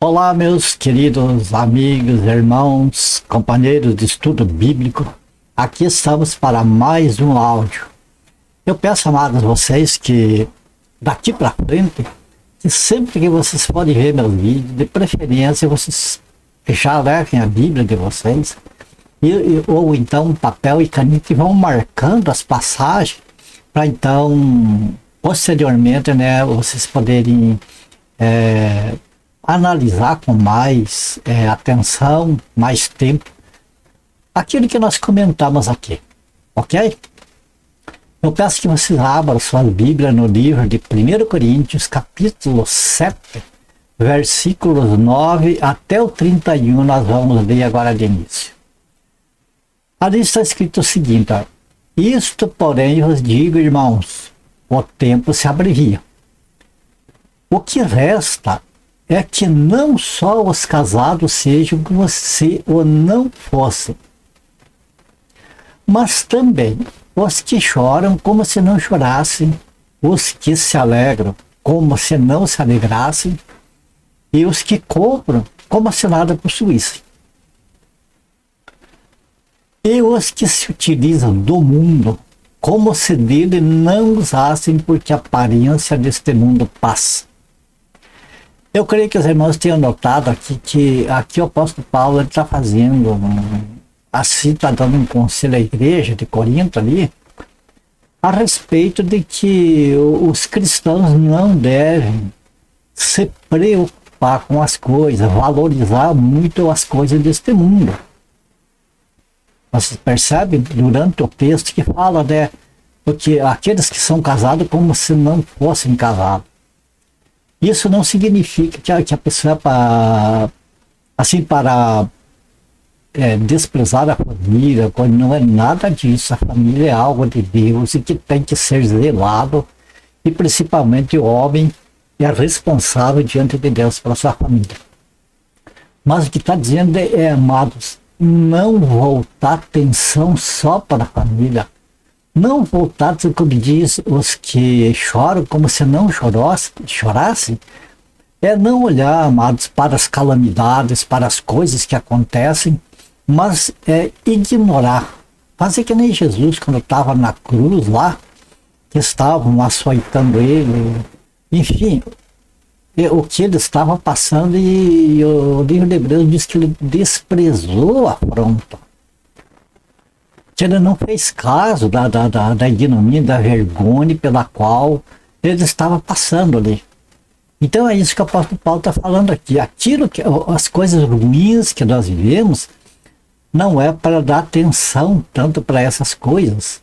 Olá, meus queridos amigos, irmãos, companheiros de estudo bíblico. Aqui estamos para mais um áudio. Eu peço, amados, vocês que daqui para frente, que sempre que vocês forem ver meus vídeos, de preferência vocês já levem a Bíblia de vocês, ou então um papel e caneta e vão marcando as passagens, para então, posteriormente, né, vocês poderem analisar com mais atenção, mais tempo, aquilo que nós comentamos aqui, ok? Eu peço que vocês abram sua Bíblia no livro de 1 Coríntios, capítulo 7, versículos 9 até o 31, nós vamos ler agora de início. Ali está escrito o seguinte, ó: isto, porém, vos digo, irmãos, o tempo se abrevia. O que resta é que não só os casados sejam como se o não fossem, mas também os que choram como se não chorassem, os que se alegram como se não se alegrassem, e os que compram como se nada possuíssem. E os que se utilizam do mundo como se dele não usassem, porque a aparência deste mundo passa. Eu creio que os irmãos tenham notado aqui que aqui o apóstolo Paulo está fazendo, assim, está dando um conselho à igreja de Corinto ali, a respeito de que os cristãos não devem se preocupar com as coisas, valorizar muito as coisas deste mundo. Vocês percebem durante o texto que fala, né, porque aqueles que são casados como se não fossem casados. Isso não significa que a pessoa para desprezar a família, não é nada disso. A família é algo de Deus e que tem que ser zelado, e principalmente o homem é responsável diante de Deus pela sua família. Mas o que está dizendo amados, não voltar atenção só para a família, não voltar, como diz os que choram como se não chorassem, não olhar, amados, para as calamidades, para as coisas que acontecem, mas ignorar. Fazer que nem Jesus, quando estava na cruz lá, que estavam açoitando ele, enfim, o que ele estava passando, e o livro de Hebreus diz que ele desprezou a afronta. Que ele não fez caso da ignomínia, da vergonha pela qual ele estava passando ali. Então é isso que o apóstolo Paulo está falando aqui. As coisas ruins que nós vivemos, não é para dar atenção tanto para essas coisas.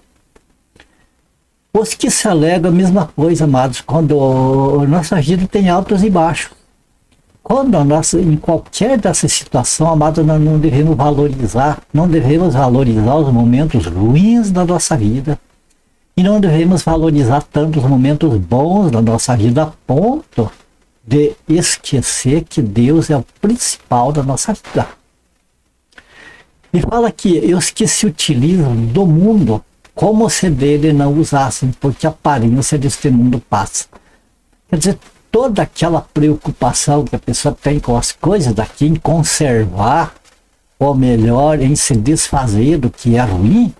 Os que se alegram, a mesma coisa, amados, quando a nossa vida tem altos e baixos. Quando em qualquer dessa situação, amados, nós não devemos valorizar os momentos ruins da nossa vida, e não devemos valorizar tanto os momentos bons da nossa vida, a ponto de esquecer que Deus é o principal da nossa vida. E fala que os que se utilizam do mundo como se dele não usassem, porque a aparência deste mundo passa. Quer dizer, toda aquela preocupação que a pessoa tem com as coisas daqui, em conservar, ou melhor, em se desfazer do que é ruim,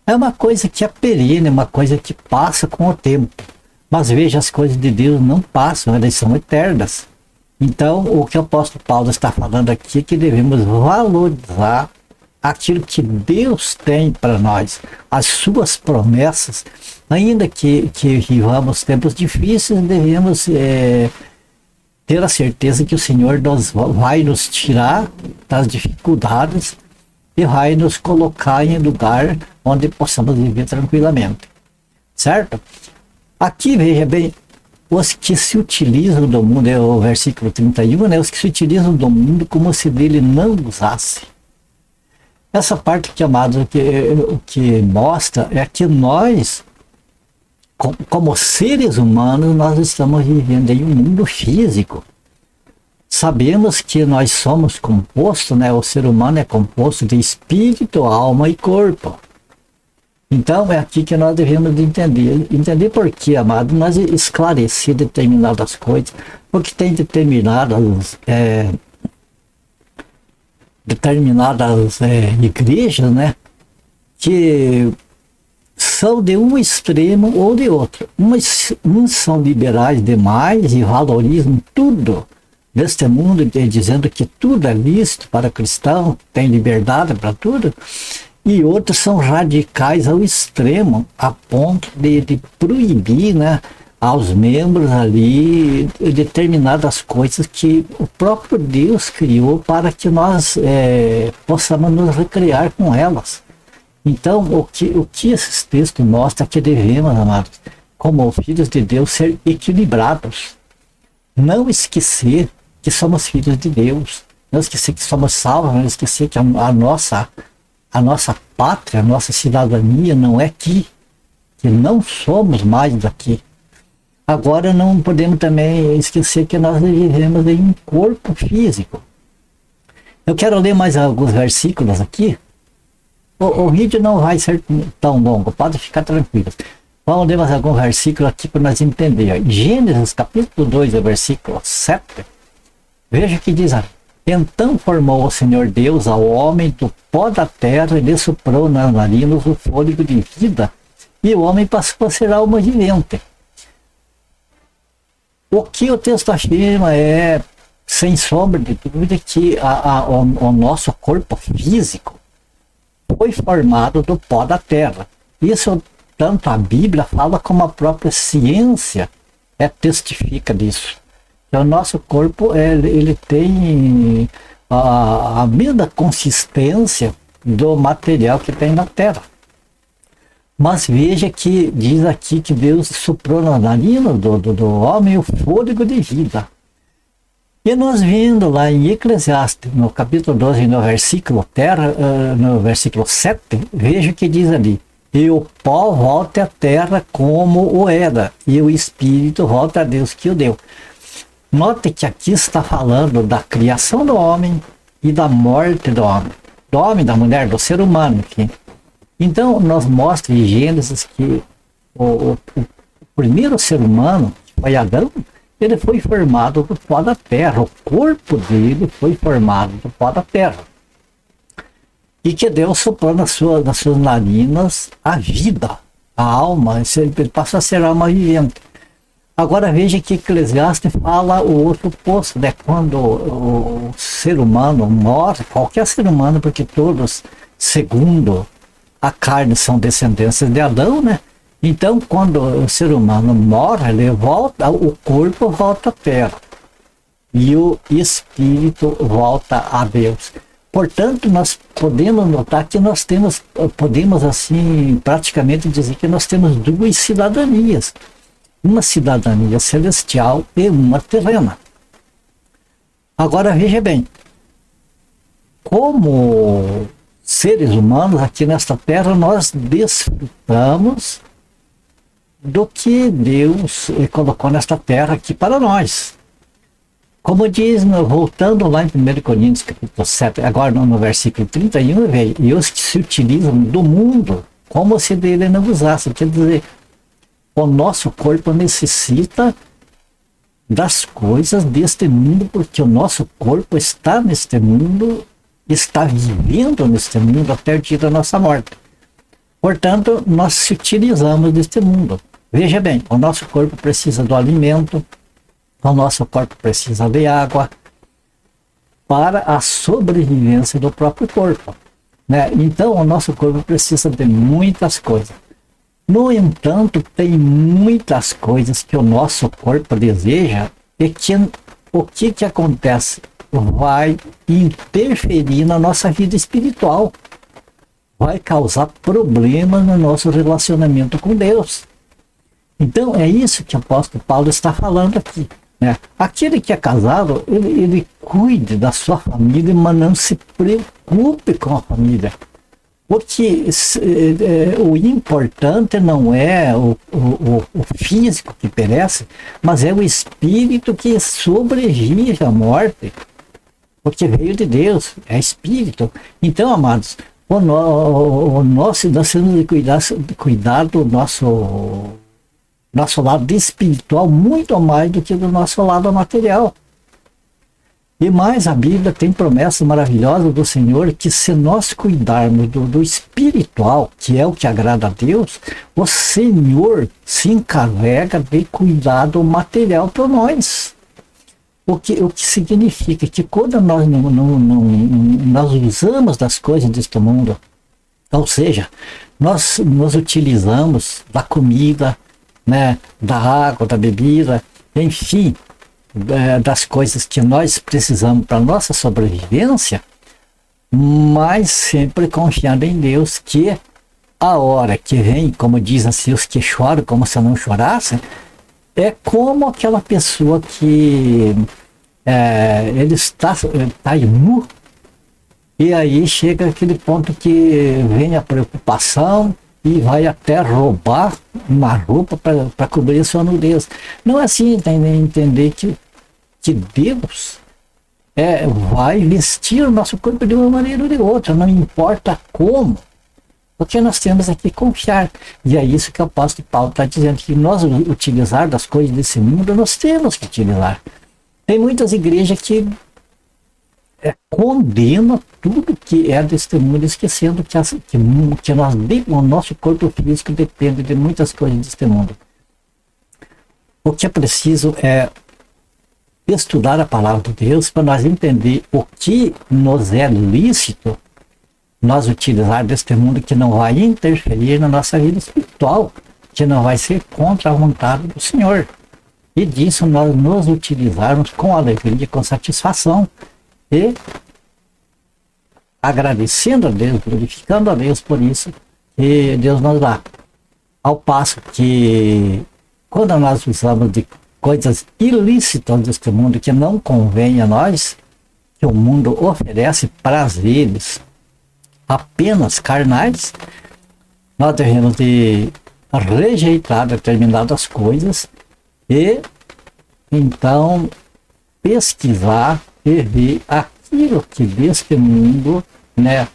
é uma coisa que é perene, uma coisa que passa com o tempo. Mas veja, as coisas de Deus não passam, elas são eternas. Então, o que o apóstolo Paulo está falando aqui é que devemos valorizar aquilo que Deus tem para nós, as suas promessas. Ainda que vivamos tempos difíceis, devemos ter a certeza que o Senhor vai nos tirar das dificuldades e vai nos colocar em lugar onde possamos viver tranquilamente. Certo? Aqui, veja bem, os que se utilizam do mundo, é o versículo 31, né? Os que se utilizam do mundo como se dele não usasse. Essa parte que, amados, o que mostra é que nós, como seres humanos, nós estamos vivendo em um mundo físico. Sabemos que nós somos compostos, né? O ser humano é composto de espírito, alma e corpo. Então, é aqui que nós devemos de entender. Entender por quê, amado? Nós esclarecer determinadas coisas, porque tem determinadas igrejas, né, que são de um extremo ou de outro. Uns são liberais demais e valorizam tudo neste mundo, dizendo que tudo é lícito para cristão, tem liberdade para tudo. E outros são radicais ao extremo, a ponto de proibir, né, aos membros ali determinadas coisas que o próprio Deus criou para que nós possamos nos recriar com elas. Então, o que esses textos mostram é que devemos, amados, como filhos de Deus, ser equilibrados. Não esquecer que somos filhos de Deus. Não esquecer que somos salvos, não esquecer que a nossa pátria, a nossa cidadania não é aqui, que não somos mais daqui. Agora não podemos também esquecer que nós vivemos em um corpo físico. Eu quero ler mais alguns versículos aqui. O vídeo não vai ser tão longo, pode ficar tranquilo. Vamos ler mais algum versículo aqui para nós entender. Gênesis capítulo 2, versículo 7. Veja o que diz ali. Então formou o Senhor Deus ao homem do pó da terra e lhe soprou nas narinas o fôlego de vida, e o homem passou a ser alma vivente. O que o texto afirma é, sem sombra de dúvida, que o nosso corpo físico foi formado do pó da terra. Isso tanto a Bíblia fala como a própria ciência testifica disso. O nosso corpo ele tem a mesma consistência do material que tem na terra. Mas veja que diz aqui que Deus soprou na narina do homem o fôlego de vida. E nós vendo lá em Eclesiastes, no capítulo 12, no versículo 7, veja o que diz ali. E o pó volta à terra como o era, e o espírito volta a Deus que o deu. Note que aqui está falando da criação do homem e da morte do homem, da mulher, do ser humano, enfim. Então, nós mostra em Gênesis que o primeiro ser humano, que foi Adão, ele foi formado do pó da terra. O corpo dele foi formado do pó da terra. E que Deus soprou nas suas narinas a vida, a alma, ele passa a ser alma vivente. Agora veja que Eclesiastes fala o outro oposto, né? Quando o ser humano morre, qualquer ser humano, porque todos, segundo a carne, são descendências de Adão, né? Então, quando o ser humano morre, ele volta, o corpo volta à terra e o espírito volta a Deus. Portanto, nós podemos notar que podemos assim, praticamente dizer que nós temos duas cidadanias. Uma cidadania celestial e uma terrena. Agora veja bem, como seres humanos aqui nesta terra, nós desfrutamos do que Deus colocou nesta terra aqui para nós. Como diz, voltando lá em 1 Coríntios capítulo 7, agora no versículo 31, e os que se utilizam do mundo, como se dele não usasse, quer dizer, o nosso corpo necessita das coisas deste mundo, porque o nosso corpo está neste mundo, está vivendo neste mundo até o dia da nossa morte. Portanto, nós se utilizamos deste mundo. Veja bem, o nosso corpo precisa do alimento, o nosso corpo precisa de água para a sobrevivência do próprio corpo, né? Então, o nosso corpo precisa de muitas coisas. No entanto, tem muitas coisas que o nosso corpo deseja e que o que acontece? Vai interferir na nossa vida espiritual. Vai causar problemas no nosso relacionamento com Deus. Então, é isso que o apóstolo Paulo está falando aqui, né? Aquele que é casado, ele cuide da sua família, mas não se preocupe com a família. Porque o importante não é o físico que perece, mas é o espírito que sobrevive à morte. Porque veio de Deus, é espírito. Então, amados, Nós temos de cuidar do nosso lado espiritual muito mais do que do nosso lado material. E mais, a Bíblia tem promessas maravilhosas do Senhor que, se nós cuidarmos do espiritual, que é o que agrada a Deus, o Senhor se encarrega de cuidar do material para nós. O que significa que quando nós usamos das coisas deste mundo, ou seja, nós nos utilizamos da comida, né, da água, da bebida, enfim, das coisas que nós precisamos para nossa sobrevivência, mas sempre confiando em Deus, que a hora que vem, como diz assim, os que choram como se não chorassem, é como aquela pessoa que ele está nu, e aí chega aquele ponto que vem a preocupação e vai até roubar uma roupa para cobrir sua nudez. Não é assim, entender que Deus vai vestir o nosso corpo de uma maneira ou de outra, não importa como, porque nós temos aqui que confiar. E é isso que o apóstolo Paulo está dizendo, que nós utilizar das coisas desse mundo, nós temos que utilizar. Tem muitas igrejas que condenam tudo que é deste mundo, esquecendo que o nosso corpo físico depende de muitas coisas deste mundo. O que é preciso é estudar a palavra de Deus para nós entender o que nos é lícito nós utilizar deste mundo, que não vai interferir na nossa vida espiritual, que não vai ser contra a vontade do Senhor. E disso nós nos utilizarmos com alegria, com satisfação, e agradecendo a Deus, glorificando a Deus por isso que Deus nos dá. Ao passo que, quando nós usamos de coisas ilícitas deste mundo, que não convém a nós, que o mundo oferece prazeres apenas carnais, nós devemos de rejeitar determinadas coisas e então pesquisar e ver aquilo que deste mundo, né,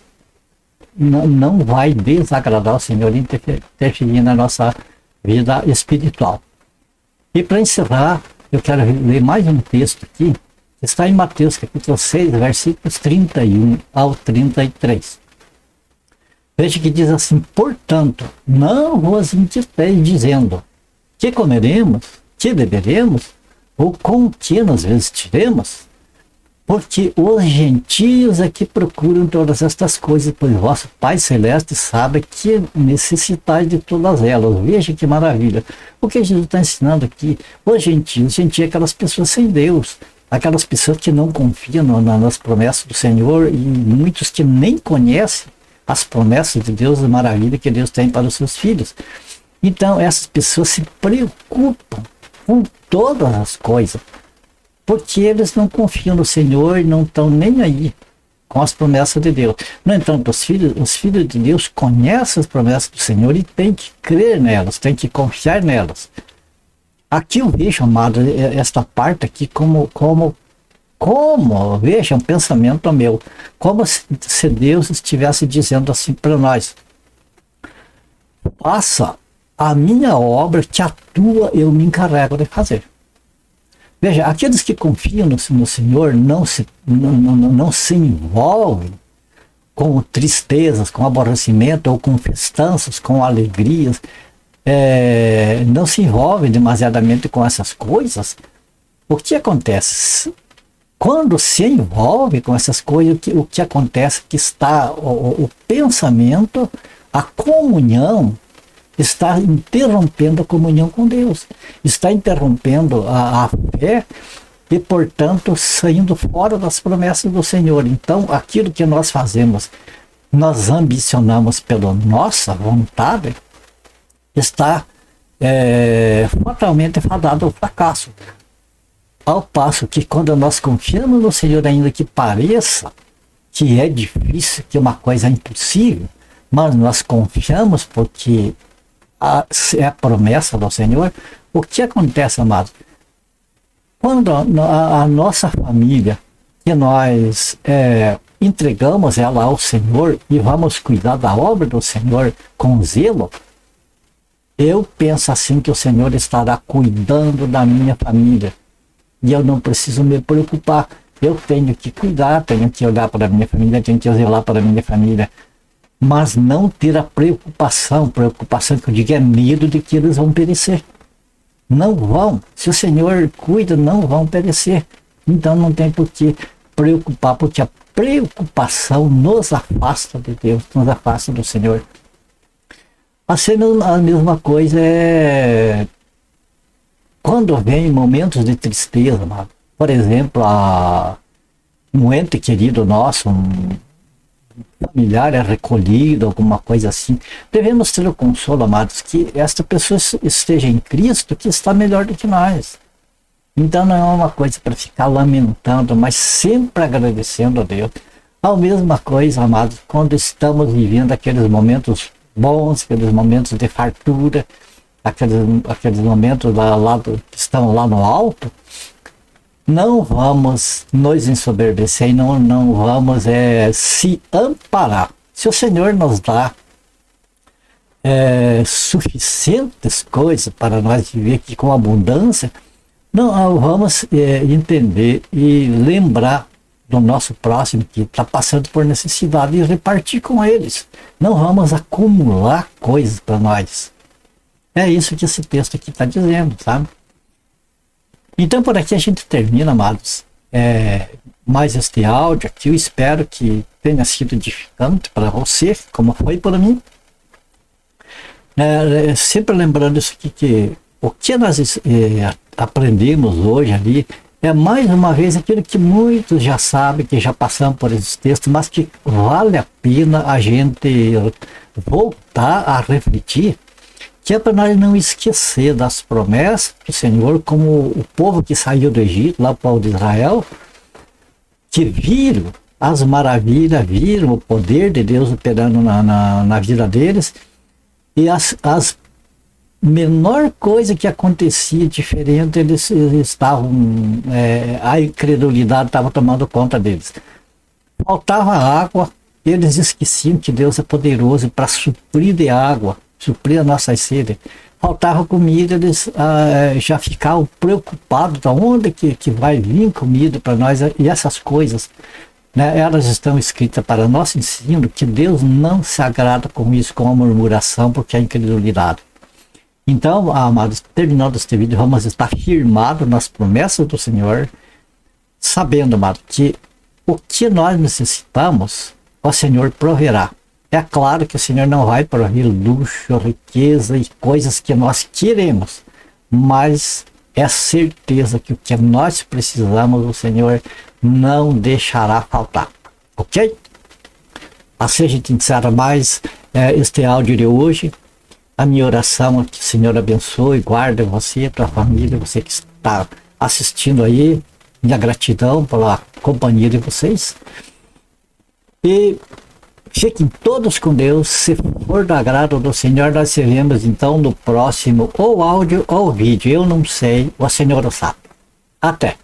não vai desagradar o Senhor, interferir na nossa vida espiritual. E para encerrar, eu quero ler mais um texto aqui, que está em Mateus capítulo 6, versículos 31 ao 33. Veja que diz assim: portanto, não vos inquieteis dizendo, que comeremos, que beberemos, ou com que nos vestiremos? Porque os gentios é que procuram todas estas coisas, pois vosso Pai Celeste sabe que necessitais de todas elas. Veja que maravilha. O que Jesus está ensinando aqui? Os gentios é aquelas pessoas sem Deus, aquelas pessoas que não confiam nas promessas do Senhor, e muitos que nem conhecem as promessas de Deus, a maravilha que Deus tem para os seus filhos. Então essas pessoas se preocupam com todas as coisas, porque eles não confiam no Senhor e não estão nem aí com as promessas de Deus. No entanto, os filhos de Deus conhecem as promessas do Senhor e têm que crer nelas, têm que confiar nelas. Aqui eu vejo, amado, esta parte aqui como veja, um pensamento meu, como se Deus estivesse dizendo assim para nós: faça a minha obra, que a tua eu me encarrego de fazer. Veja, aqueles que confiam no Senhor não se envolvem com tristezas, com aborrecimento, ou com festanças, com alegrias, não se envolvem demasiadamente com essas coisas. O que acontece? Quando se envolve com essas coisas, o que acontece é que está o pensamento, a comunhão, está interrompendo a comunhão com Deus, está interrompendo a fé e, portanto, saindo fora das promessas do Senhor. Então, aquilo que nós fazemos, nós ambicionamos pela nossa vontade, está fatalmente fadado ao fracasso. Ao passo que, quando nós confiamos no Senhor, ainda que pareça que é difícil, que uma coisa é impossível, mas nós confiamos porque é a promessa do Senhor. O que acontece, amado? Quando a nossa família, que nós entregamos ela ao Senhor e vamos cuidar da obra do Senhor com zelo, eu penso assim que o Senhor estará cuidando da minha família. E eu não preciso me preocupar. Eu tenho que cuidar, tenho que olhar para a minha família, tenho que zelar para a minha família. Mas não ter a preocupação que eu digo é medo de que eles vão perecer. Não vão. Se o Senhor cuida, não vão perecer. Então não tem por que preocupar, porque a preocupação nos afasta de Deus, nos afasta do Senhor. Assim, a mesma coisa é quando vem momentos de tristeza, amado. Por exemplo, um ente querido nosso, um familiar é recolhido, alguma coisa assim, devemos ter o consolo, amados, que esta pessoa esteja em Cristo, que está melhor do que nós. Então não é uma coisa para ficar lamentando, mas sempre agradecendo a Deus. A mesma coisa, amados, quando estamos vivendo aqueles momentos bons, aqueles momentos de fartura, aqueles momentos que estão lá no alto, não vamos nos ensoberbecer e não vamos se amparar. Se o Senhor nos dá suficientes coisas para nós viver aqui com abundância, não vamos entender e lembrar do nosso próximo que está passando por necessidade e repartir com eles. Não vamos acumular coisas para nós. É isso que esse texto aqui está dizendo, sabe? Então por aqui a gente termina, amados, mais este áudio aqui. Eu espero que tenha sido edificante para você, como foi para mim. Sempre lembrando isso aqui, que o que nós aprendemos hoje ali é mais uma vez aquilo que muitos já sabem, que já passamos por esses textos, mas que vale a pena a gente voltar a refletir, que é para nós não esquecer das promessas do Senhor, como o povo que saiu do Egito, lá o povo de Israel, que viram as maravilhas, viram o poder de Deus operando na vida deles, e as menor coisa que acontecia diferente, eles estavam, a incredulidade estava tomando conta deles. Faltava água, eles esqueciam que Deus é poderoso para suprir de água, suprir a nossa sede. Faltava comida, eles já ficavam preocupados de onde que vai vir comida para nós, e essas coisas, né, elas estão escritas para nosso ensino, que Deus não se agrada com isso, com a murmuração, porque é incredulidade. Então, amados, terminando este vídeo, vamos estar firmados nas promessas do Senhor, sabendo, amados, que o que nós necessitamos, o Senhor proverá. É claro que o Senhor não vai prover luxo, riqueza e coisas que nós queremos, mas é certeza que o que nós precisamos, o Senhor não deixará faltar. Ok? Assim a gente encerra mais este áudio de hoje. A minha oração é que o Senhor abençoe, guarde você, tua família, você que está assistindo aí. Minha gratidão pela companhia de vocês. E fiquem todos com Deus. Se for do agrado do Senhor, nós se vemos então no próximo ou áudio ou vídeo. Eu não sei, o Senhor o sabe. Até!